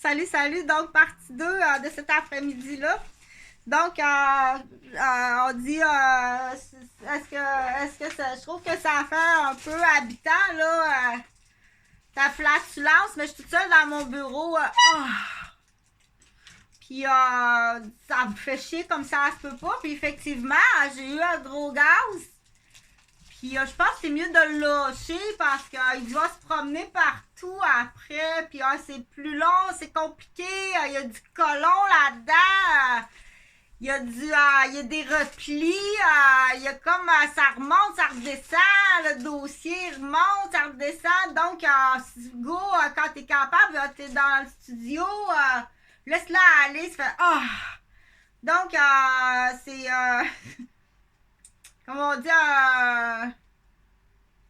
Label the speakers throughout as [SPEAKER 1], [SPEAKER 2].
[SPEAKER 1] Salut, salut. Donc, partie 2 de cet après-midi-là. Donc, on dit, est-ce que ça, je trouve que ça fait un peu habitant, là, ta flatulence, mais je suis toute seule dans mon bureau. Puis, ça me fait chier comme ça se peut pas. Puis, effectivement, j'ai eu un gros gaz. Puis je pense que c'est mieux de le lâcher parce qu'il va se promener partout après. Puis c'est plus long, c'est compliqué. Il y a du colon là-dedans. Il y a des replis. Il y a comme ça remonte, ça redescend. Le dossier remonte, ça redescend. Donc, go, quand t'es capable, t'es dans le studio. Laisse-la aller. Ça fait Donc, c'est. Comment on dit,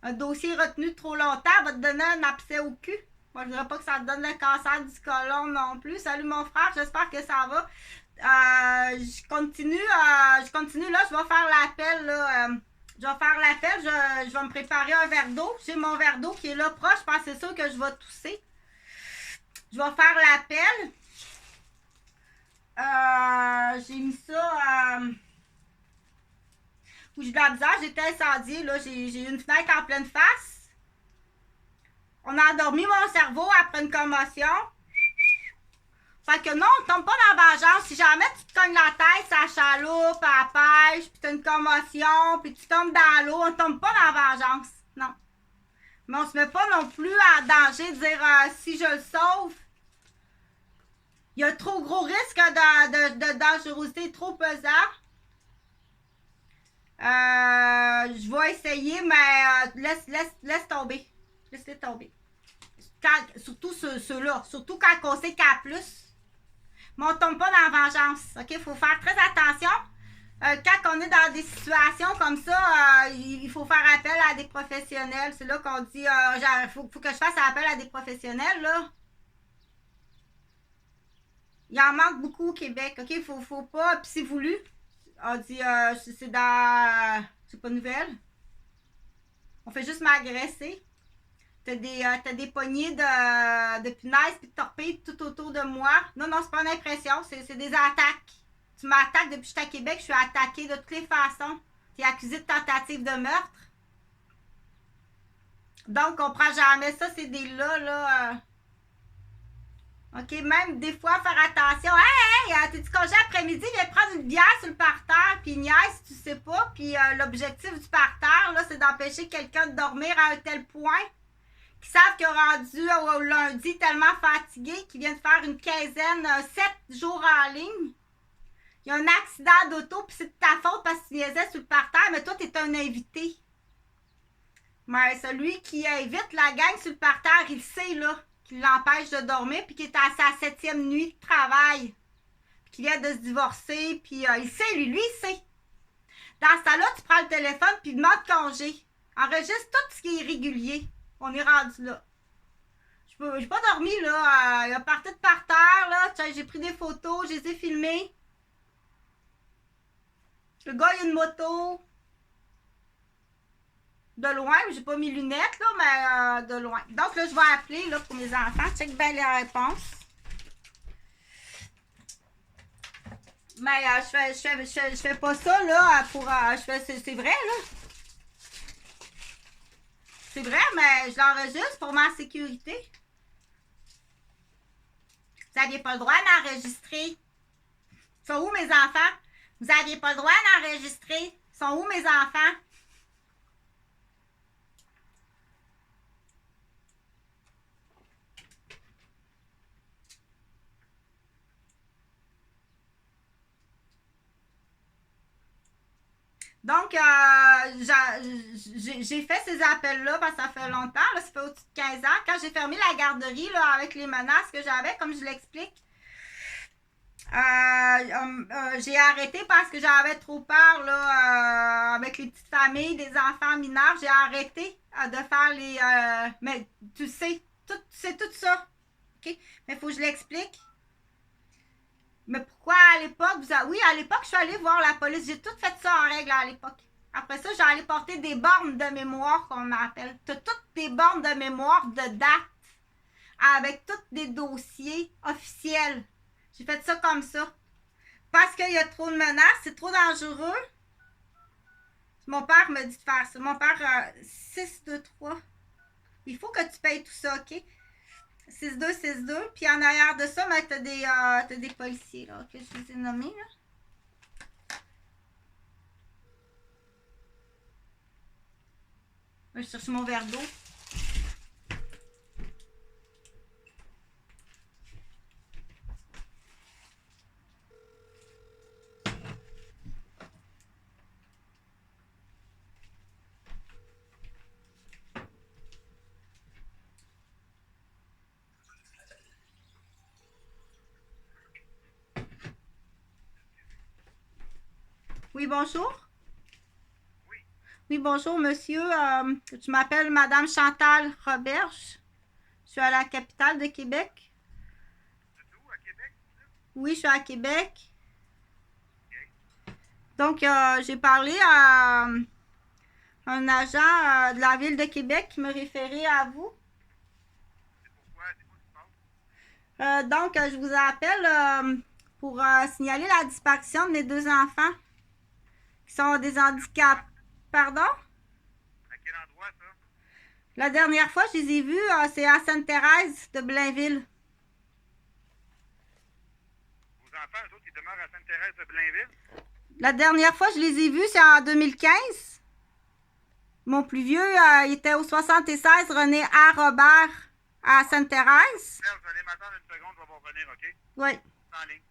[SPEAKER 1] un dossier retenu trop longtemps va te donner un abcès au cul. Moi, je ne dirais pas que ça te donne le cancer du côlon non plus. Salut mon frère, j'espère que ça va. Je continue, là, je vais faire l'appel, là. Je vais faire l'appel, je vais me préparer un verre d'eau. J'ai mon verre d'eau qui est là proche, je pense que c'est sûr que je vais tousser. Je vais faire l'appel. J'ai mis ça... où j'ai de la misère, j'étais incendiée, là, j'ai eu une fenêtre en pleine face. On a endormi mon cerveau après une commotion. Fait que non, on tombe pas dans la vengeance. Si jamais tu te cognes la tête, ça chaloupe, à la pêche, puis t'as une commotion, puis tu tombes dans l'eau, on tombe pas dans la vengeance. Non. Mais on se met pas non plus en danger de dire si je le sauve, il y a trop gros risque de dangerosité, trop pesant. Je vais essayer, mais laisse tomber. Laisse-les tomber. Surtout ceux-là. Surtout quand on sait qu'à plus. Mais on ne tombe pas dans la vengeance. OK? Il faut faire très attention. Quand on est dans des situations comme ça, il faut faire appel à des professionnels. C'est là qu'on dit faut que je fasse appel à des professionnels, là. Il en manque beaucoup au Québec. OK? Faut pas. Puis c'est voulu. On dit c'est dans. C'est pas nouvelle. On fait juste m'agresser. T'as des poignées de punaises et de torpilles tout autour de moi. Non, c'est pas une impression, c'est des attaques. Tu m'attaques depuis que je suis à Québec, je suis attaquée de toutes les façons. Tu es accusée de tentative de meurtre. Donc, on prend jamais ça, c'est des là. OK, même des fois, faire attention. Hey, t'es-tu congé après-midi? Viens prendre une bière sur le parterre, puis niaise, tu sais pas. Puis l'objectif du parterre, là, c'est d'empêcher quelqu'un de dormir à un tel point qui savent qu'ils ont rendu au lundi tellement fatigués qu'ils viennent faire une quinzaine, 7 jours en ligne. Il y a un accident d'auto, puis c'est de ta faute parce que tu niaisais sur le parterre, mais toi, tu es un invité. Mais celui qui invite la gang sur le parterre, il sait, là, qu'il l'empêche de dormir, puis qu'il est à sa 7e nuit de travail. Puis qu'il vient de se divorcer, puis il sait, lui, il sait. Dans ce temps-là, tu prends le téléphone, puis demande congé. Enregistre tout ce qui est régulier. On est rendu là. J'ai pas dormi, là. Il a parti de par terre, là. J'ai pris des photos, je les ai filmées. Le gars, il a une moto. De loin, j'ai pas mes lunettes, là, mais de loin. Donc, là, je vais appeler, là, pour mes enfants. Check bien les réponses. Mais je fais pas ça, là, pour... c'est vrai, là. C'est vrai, mais je l'enregistre pour ma sécurité. Vous n'aviez pas le droit d'enregistrer. Ils sont où mes enfants? Vous n'aviez pas le droit d'enregistrer. Ils sont où mes enfants? Donc, j'ai fait ces appels-là parce que ça fait longtemps, là, ça fait au-dessus de 15 ans. Quand j'ai fermé la garderie, là, avec les menaces que j'avais, comme je l'explique, j'ai arrêté parce que j'avais trop peur, là, avec les petites familles, des enfants mineurs. J'ai arrêté de faire les... mais tu sais tout ça, OK? Mais il faut que je l'explique. Mais pourquoi à l'époque, oui, à l'époque, je suis allée voir la police. J'ai tout fait ça en règle à l'époque. Après ça, j'ai allé porter des bornes de mémoire, qu'on appelle. Tu as toutes des bornes de mémoire de date avec tous des dossiers officiels. J'ai fait ça comme ça. Parce qu'il y a trop de menaces, c'est trop dangereux. Mon père me dit de faire ça. Mon père, 623. Il faut que tu payes tout ça, OK? 6262. Puis en arrière de ça, ben, t'as des policiers, là, que je vous ai nommés, là. Je vais chercher mon verre d'eau. Oui, bonjour. Oui, bonjour, monsieur. Je m'appelle Madame Chantal Roberge. Je suis à la capitale de Québec.
[SPEAKER 2] C'est où, à Québec?
[SPEAKER 1] Oui, je suis à Québec. Donc, j'ai parlé à un agent de la ville de Québec qui me référait à vous.
[SPEAKER 2] C'est pourquoi? C'est quoi qui se passe?
[SPEAKER 1] Donc, je vous appelle pour signaler la disparition de mes deux enfants qui sont des handicaps. Pardon?
[SPEAKER 2] À quel endroit, ça?
[SPEAKER 1] La dernière fois, je les ai vus, c'est à Sainte-Thérèse de Blainville.
[SPEAKER 2] Vos enfants, eux autres, ils demeurent à Sainte-Thérèse de Blainville?
[SPEAKER 1] La dernière fois, je les ai vus, c'est en 2015. Mon plus vieux, il était au 76 René A. Robert à Sainte-Thérèse.
[SPEAKER 2] Serge, vous allez m'attendre une seconde, je vais vous revenir, OK?
[SPEAKER 1] Oui.
[SPEAKER 2] En ligne.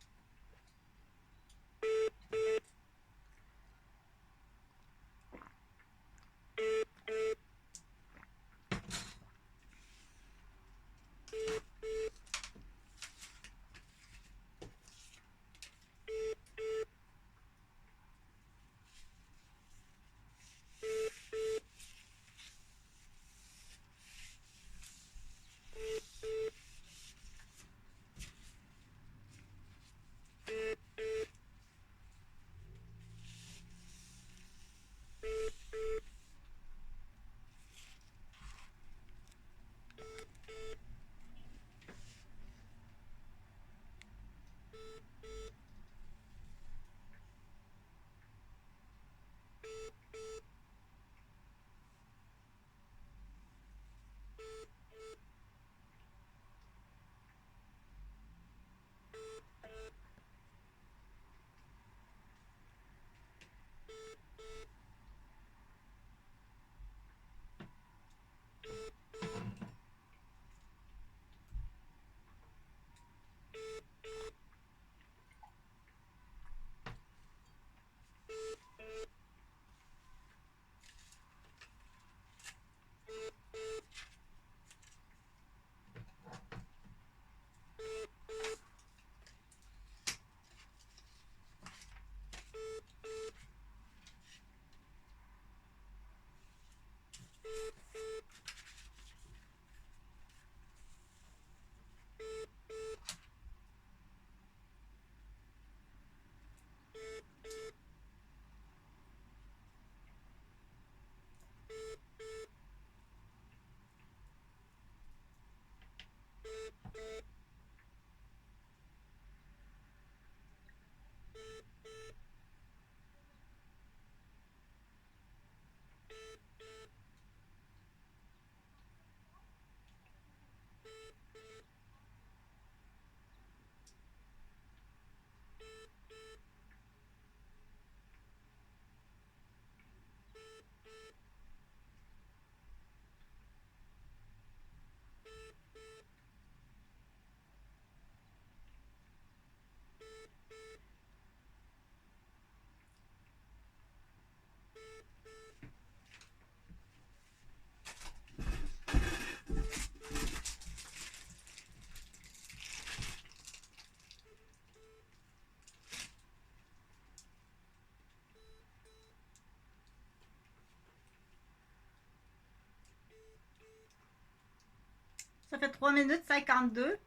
[SPEAKER 1] Ça fait 3 minutes 52.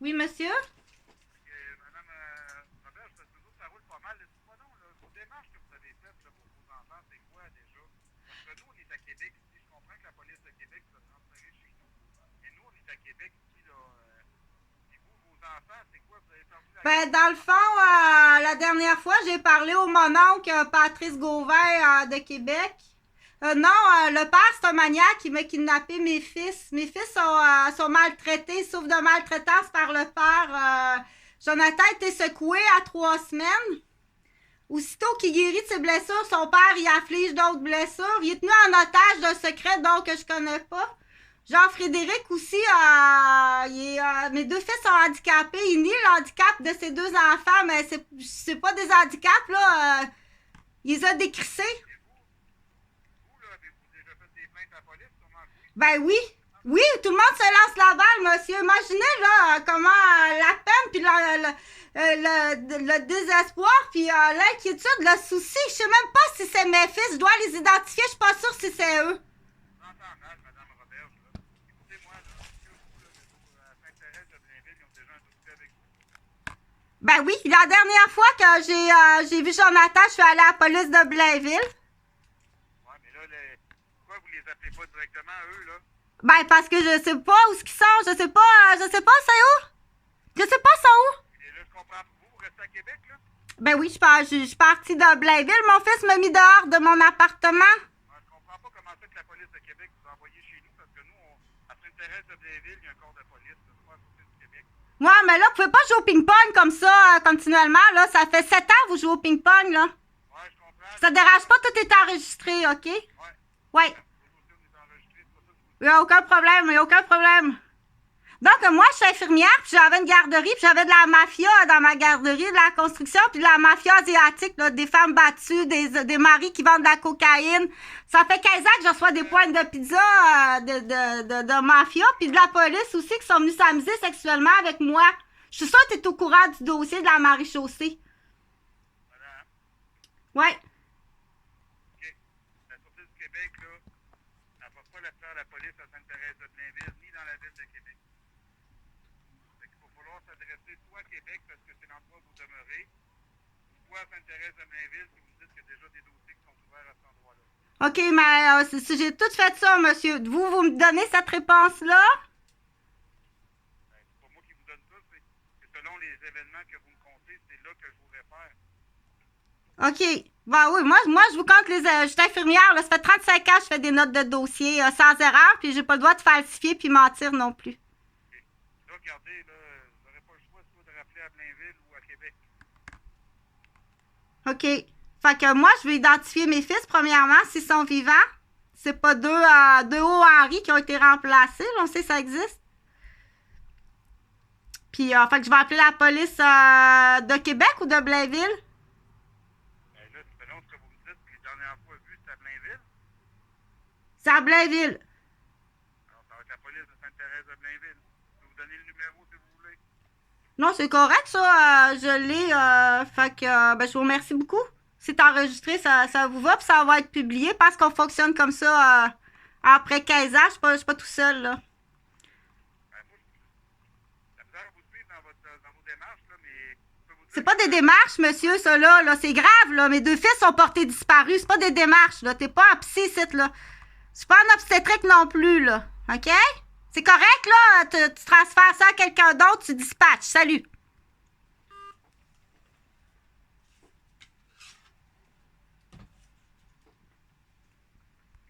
[SPEAKER 1] Oui, monsieur?
[SPEAKER 2] Madame Robert, parce que nous, ça roule pas mal. Dites-moi donc, là, vos démarches que vous avez faites là, pour vos enfants, c'est quoi déjà? Parce que nous, on est à Québec ici. Je comprends que la police de Québec va transférer chez nous. Mais nous, on est à Québec ici, là. Et vous, vos enfants, c'est quoi? Vous avez perdu la
[SPEAKER 1] Ben, dans le fond, la dernière fois, j'ai parlé au mononcle Patrice Gauvin de Québec. Non, le père, c'est un maniaque qui m'a kidnappé mes fils. Mes fils sont maltraités, souffrent de maltraitance par le père. Jonathan a été secoué à 3 semaines. Aussitôt qu'il guérit de ses blessures, son père y afflige d'autres blessures. Il est tenu en otage d'un secret donc que je connais pas. Jean-Frédéric aussi, mes deux fils sont handicapés. Il nie le handicap de ses 2 enfants, mais c'est pas des handicaps, là. Il les a décrissés.
[SPEAKER 2] vous, là, avez-vous déjà fait des plaintes à la police? Sûrement que oui.
[SPEAKER 1] Ben oui. Oui, tout le monde se lance la balle, monsieur. Imaginez, là, comment la peine, puis le désespoir, puis l'inquiétude, le souci. Je sais même pas si c'est mes fils. Je dois les identifier. Je suis pas sûre si c'est eux.
[SPEAKER 2] J'entends mal, Madame Robert, là. Écoutez-moi, là, que vous, là, Sainte-Thérèse de Blainville, ils ont déjà un dossier avec vous.
[SPEAKER 1] Ben oui, la dernière fois que j'ai vu Jonathan, je suis allée à la police de Blainville.
[SPEAKER 2] Ouais, mais là, pourquoi vous les appelez pas directement, eux, là?
[SPEAKER 1] Ben parce que je sais pas où ce qu'ils sont. Je sais pas c'est où. Je sais pas c'est où.
[SPEAKER 2] Et là, je comprends. Vous restez à Québec, là?
[SPEAKER 1] Ben oui, je suis partie de Blainville. Mon fils m'a mis dehors de mon appartement.
[SPEAKER 2] Ouais, je comprends pas comment ça que la police de Québec vous a envoyé chez nous, parce que nous, à Sainte-Thérèse de Blainville, il y a un corps de police, là, c'est pas à côté du Québec.
[SPEAKER 1] Ouais, mais là, vous pouvez pas jouer au ping-pong comme ça, continuellement, là. Ça fait 7 ans que vous jouez au ping-pong, là.
[SPEAKER 2] Ouais, je comprends.
[SPEAKER 1] Ça te dérange pas, tout est enregistré, OK?
[SPEAKER 2] Ouais.
[SPEAKER 1] Ouais.
[SPEAKER 2] Nous aussi, on est enregistrés, c'est pas ça que je vous
[SPEAKER 1] Il y a aucun problème, il y a aucun problème. Donc, moi, je suis infirmière, puis j'avais une garderie, puis j'avais de la mafia dans ma garderie, de la construction, puis de la mafia asiatique, là, des femmes battues, des maris qui vendent de la cocaïne. Ça fait 15 ans que je reçois des pointes de pizza de mafia, puis de la police aussi, qui sont venus s'amuser sexuellement avec moi. Je suis sûre que tu es au courant du dossier de la maréchaussée.
[SPEAKER 2] Madame,
[SPEAKER 1] Ouais.
[SPEAKER 2] OK. La Sûreté du Québec, là, elle va pas la faire la police à Sainte-Thérèse de Blainville, ni dans la ville de Québec. Fait qu'il va falloir s'adresser soit à Québec, parce que c'est l'endroit où vous demeurez, ou soit à Sainte-Thérèse de Blainville, si vous me dites qu'il y a déjà des dossiers qui sont ouverts à cet endroit-là.
[SPEAKER 1] OK, mais j'ai tout fait ça, monsieur. Vous me donnez cette réponse-là?
[SPEAKER 2] Ben, c'est pas moi qui vous donne ça, c'est selon les événements que vous me contez, c'est là que je vous réfère.
[SPEAKER 1] OK. Ben oui, moi je vous compte je suis infirmière, là, ça fait 35 ans que je fais des notes de dossier sans erreur, puis j'ai pas le droit de falsifier puis mentir non plus.
[SPEAKER 2] OK. Là, regardez, là, vous n'aurez pas le choix soit de rappeler à Blainville ou à Québec.
[SPEAKER 1] OK. Fait que moi, je vais identifier mes fils, premièrement, s'ils sont vivants. C'est pas deux hauts Henri qui ont été remplacés, là, on sait que ça existe. Puis, fait que je vais appeler la police de Québec ou de Blainville?
[SPEAKER 2] Ben là, selon ce que vous me dites, les dernières fois vues, c'était à Blainville.
[SPEAKER 1] C'est à Blainville.
[SPEAKER 2] Alors, ça va être la police de Sainte-Thérèse de Blainville. Je vais vous donner le numéro si vous voulez.
[SPEAKER 1] Non, c'est correct, ça. Je l'ai. Fait que, ben, je vous remercie beaucoup. C'est enregistré, ça vous va, puis ça va être publié parce qu'on fonctionne comme ça après 15 ans. Je suis pas tout seul, là.
[SPEAKER 2] Ben, moi, la misère à vous suivre dans vos démarches, là, mais je peux vous dire
[SPEAKER 1] C'est pas
[SPEAKER 2] que-
[SPEAKER 1] des démarches, monsieur, ça, là. C'est grave, là. Mes 2 fils sont portés disparus. C'est pas des démarches, là. T'es pas en psy, ici, là. Je suis pas en obstétrique non plus, là. OK? C'est correct, là. Tu transfères ça à quelqu'un d'autre, tu dispatches. Salut.